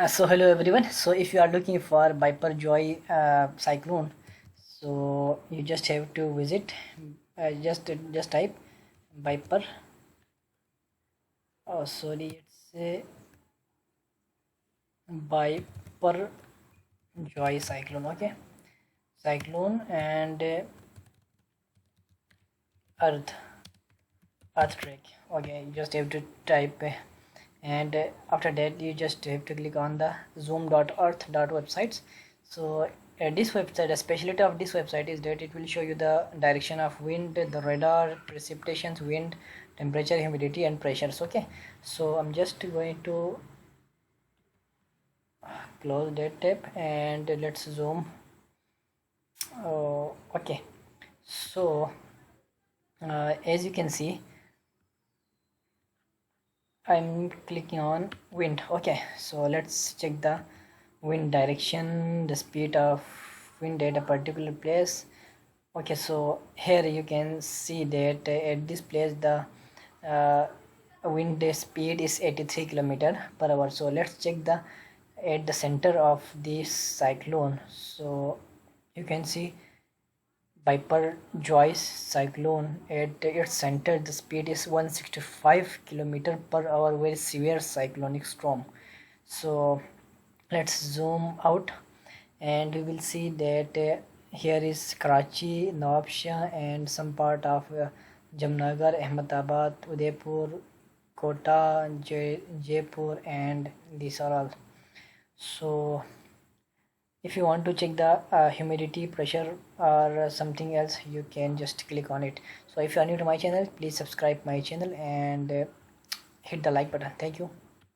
So hello everyone. So if you are looking for Biporjoy cyclone, so you just have to visit. Just type Biper. Oh sorry, it's Biporjoy cyclone. Okay, cyclone and earth earthquake. Okay, you just have to type. And after that you just have to click on the zoom.earth.websites. So this website, the specialty of this website is that it will show you the direction of wind, the radar, precipitations, wind, temperature, humidity and pressures. Okay, so I'm just going to close that tab and let's zoom. Okay, so as you can see, I'm clicking on wind. Okay, so let's check the wind direction, the speed of wind at a particular place. Okay, so here you can see that at this place the uh, wind speed is 83 km/h. So let's check the at the center of this cyclone. So you can see Biporjoy cyclone at its center, the speed is 165 km/h, very severe cyclonic storm. So let's zoom out and we will see that here is Karachi, Nawabshah and some part of Jamnagar, Ahmedabad, Udaipur, Kota, Jaipur and these are all. So if you want to check the humidity, pressure or something else, you can just click on it. So if you are new to my channel, please subscribe my channel and hit the like button. Thank you.